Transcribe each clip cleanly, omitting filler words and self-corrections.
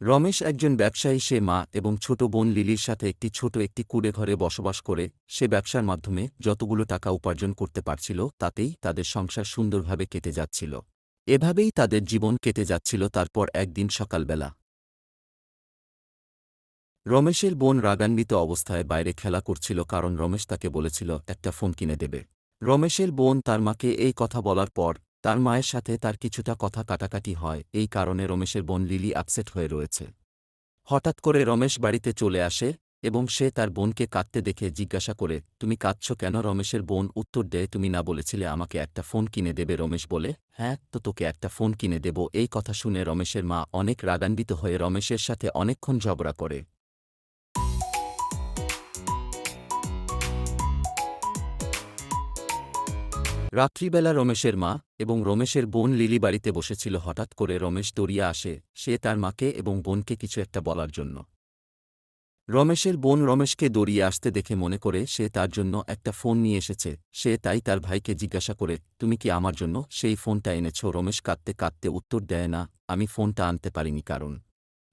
রমেশ একজন ব্যবসায়ী। সে মা এবং ছোট বোন লিলির সাথে একটি কুঁড়ে ঘরে বসবাস করে। সে ব্যবসার মাধ্যমে যতগুলো টাকা উপার্জন করতে পারছিল তাতেই তাদের সংসার সুন্দরভাবে কেটে যাচ্ছিল। এভাবেই তাদের জীবন কেটে যাচ্ছিল। তারপর একদিন সকালবেলা রমেশের বোন রাগান্বিত অবস্থায় বাইরে খেলা করছিল, কারণ রমেশ তাকে বলেছিল একটা ফোন কিনে দেবে। রমেশের বোন তার মাকে এই কথা বলার পর তার মায়ের সাথে তার কিছুটা কথা কাটাকাটি হয়। এই কারণে রমেশের বোন লিলি আপসেট হয়ে রয়েছে। হঠাৎ করে রমেশ বাড়িতে চলে আসে এবং সে তার বোনকে কাঁদতে দেখে জিজ্ঞাসা করে, তুমি কাঁদছ কেন? রমেশের বোন উত্তর দেয়, তুমি না বলেছিলে আমাকে একটা ফোন কিনে দেবে? রমেশ বলে, হ্যাঁ, তো তোকে একটা ফোন কিনে দেব। এই কথা শুনে রমেশের মা অনেক রাগান্বিত হয়ে রমেশের সাথে অনেকক্ষণ ঝগড়া করে। রাত্রিবেলা রমেশের মা এবং রমেশের বোন লিলি বাড়িতে বসেছিল। হঠাৎ করে রমেশ দৌড়িয়ে আসে, সে তার মাকে এবং বোনকে কিছু একটা বলার জন্য। রমেশের বোন রমেশকে দৌড়িয়ে আসতে দেখে মনে করে সে তার জন্য একটা ফোন নিয়ে এসেছে। সে তাই তার ভাইকে জিজ্ঞাসা করে, তুমি কি আমার জন্য সেই ফোনটা এনেছ? রমেশ কাঁদতে কাঁদতে উত্তর দেয়, না, আমি ফোনটা আনতে পারিনি। কারণ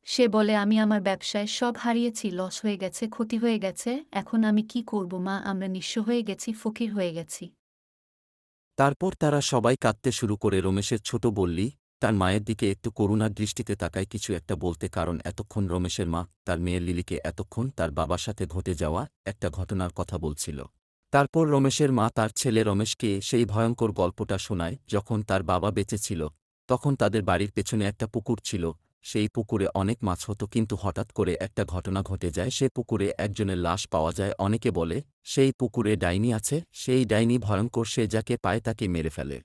সে বলে, আমি আমার ব্যবসায় সব হারিয়েছি, লস হয়ে গেছে, ক্ষতি হয়ে গেছে। এখন আমি কি করব মা? আমরা নিঃস্ব হয়ে গেছি, ফকির হয়ে গেছি। তারপর তারা সবাই কাঁদতে শুরু করে। রমেশের ছোট বল্লি তার মায়ের দিকে একটু করুণার দৃষ্টিতে তাকায় কিছু একটা বলতে, কারণ এতক্ষণ রমেশের মা তার মেয়ের লিলিকে এতক্ষণ তার বাবার সাথে ঘটে যাওয়া একটা ঘটনার কথা বলছিল। তারপর রমেশের মা তার ছেলে রমেশকে সেই ভয়ঙ্কর গল্পটা শোনায়। যখন তার বাবা বেঁচে ছিল তখন তাদের বাড়ির পেছনে একটা পুকুর ছিল। সেই পুকুরে অনেক মাছ হতো, কিন্তু হঠাৎ করে একটা ঘটনা ঘটে যায়। সে পুকুরে একজনের লাশ পাওয়া যায়। অনেকে বলে সেই পুকুরে ডাইনি আছে। সেই ডাইনি ভয়ঙ্কর, সে যাকে পায় তাকে মেরে ফেলে।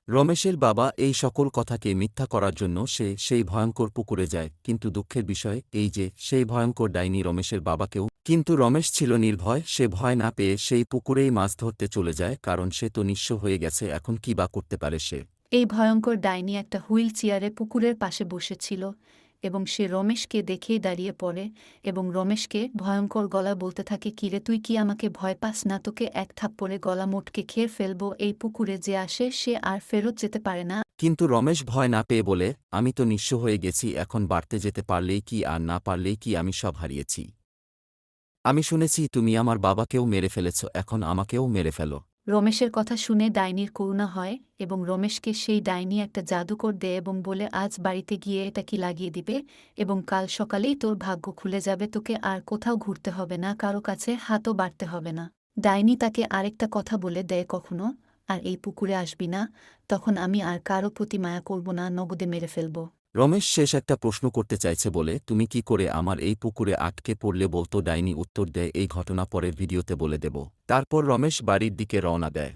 রমেশের বাবা এই সকল কথাকে মিথ্যা করার জন্য সেই ভয়ঙ্কর পুকুরে যায়। কিন্তু দুঃখের বিষয় এই যে সেই ভয়ঙ্কর ডাইনি রমেশের বাবাকেও। কিন্তু রমেশ ছিল নির্ভয়। সে ভয় না পেয়ে সেই পুকুরেই মাছ ধরতে চলে যায়, কারণ সে তো নিঃস্ব হয়ে গেছে, এখন কি বা করতে পারে সে। এই ভয়ঙ্কর ডাইনি একটা হুইল চেয়ারে পুকুরের পাশে বসেছিল এবং সে রমেশকে দেখেই দাঁড়িয়ে পড়ে এবং রমেশকে ভয়ঙ্কর গলা বলতে থাকে, কিরে তুই কি আমাকে ভয় পাস না? তোকে এক থাপ্পড়ে গলা মোটকে খেয়ে ফেলবো। এই পুকুরে যে আসে সে আর ফেরত যেতে পারে না। কিন্তু রমেশ ভয় না পেয়ে বলে, আমি তো নিঃস্ব হয়ে গেছি, এখন বাড়তে যেতে পারলেই কি আর না পারলেই কি, আমি সব হারিয়েছি। আমি শুনেছি তুমি আমার বাবাকেও মেরে ফেলেছ, এখন আমাকেও মেরে ফেলো। রমেশের কথা শুনে ডাইনির করুণা হয় এবং রমেশকে সেই ডাইনি একটা জাদুকর দেয় এবং বলে, আজ বাড়িতে গিয়ে এটা কি লাগিয়ে দিবে এবং কাল সকালেই তোর ভাগ্য খুলে যাবে। তোকে আর কোথাও ঘুরতে হবে না, কারো কাছে হাতও বাড়তে হবে না। ডাইনি তাকে আরেকটা কথা বলে দেয়, কখনো আর এই পুকুরে আসবি না, তখন আমি আর কারো প্রতি মায়া করব না, নগদে মেরে ফেলব। রমেশ শেষ একটা প্রশ্ন করতে চাইছে বলে, তুমি কি করে আমার এই পুকুরে আটকে পড়লে বলতো? ডাইনি উত্তর দেয়, এই ঘটনা পরের ভিডিওতে বলে দেব। তারপর রমেশ বাড়ির দিকে রওনা দেয়।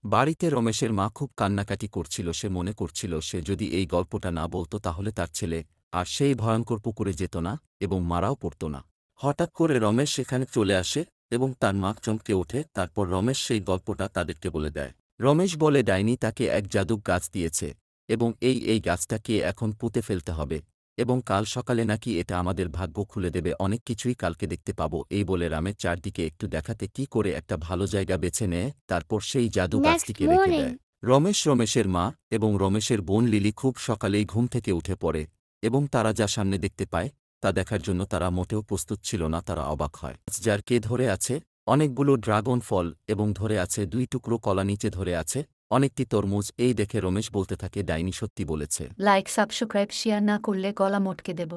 বাড়িতে রমেশের মা খুব কান্নাকাটি করছিল। সে মনে করছিল সে যদি এই গল্পটা না বলতো তাহলে তার ছেলে আর সেই ভয়ঙ্কর পুকুরে যেত না এবং মারাও পড়ত না। হঠাৎ করে রমেশ সেখানে চলে আসে এবং তার মা চমকে ওঠে। তারপর রমেশ সেই গল্পটা তাদেরকে বলে দেয়। রমেশ বলে ডাইনি তাকে এক জাদুক গাছ দিয়েছে এবং এই গাছটাকে এখন পুঁতে ফেলতে হবে এবং কাল সকালে নাকি এটা আমাদের ভাগ্য খুলে দেবে, অনেক কিছুই কালকে দেখতে পাবো। এই বলে রামের চারদিকে একটু দেখাতে কি করে একটা ভালো জায়গা বেছে নেয়। তারপর সেই জাদু Next গাছটিকে রেখে morning. দেয়। রমেশের মা এবং রমেশের বোন লিলি খুব সকালেই ঘুম থেকে উঠে পড়ে এবং তারা যা সামনে দেখতে পায় তা দেখার জন্য তারা মোটেও প্রস্তুত ছিল না। তারা অবাক হয়, যার কে ধরে আছে অনেকগুলো ড্রাগন ফল এবং ধরে আছে 2 টুকরো কলা, নিচে ধরে আছে অনেকটি তরমুজ। এই দেখে রমেশ বলতে থাকে, ডাইনি সত্যি বলেছে। লাইক, সাবস্ক্রাইব, শেয়ার না করলে গলা মটকে দেব।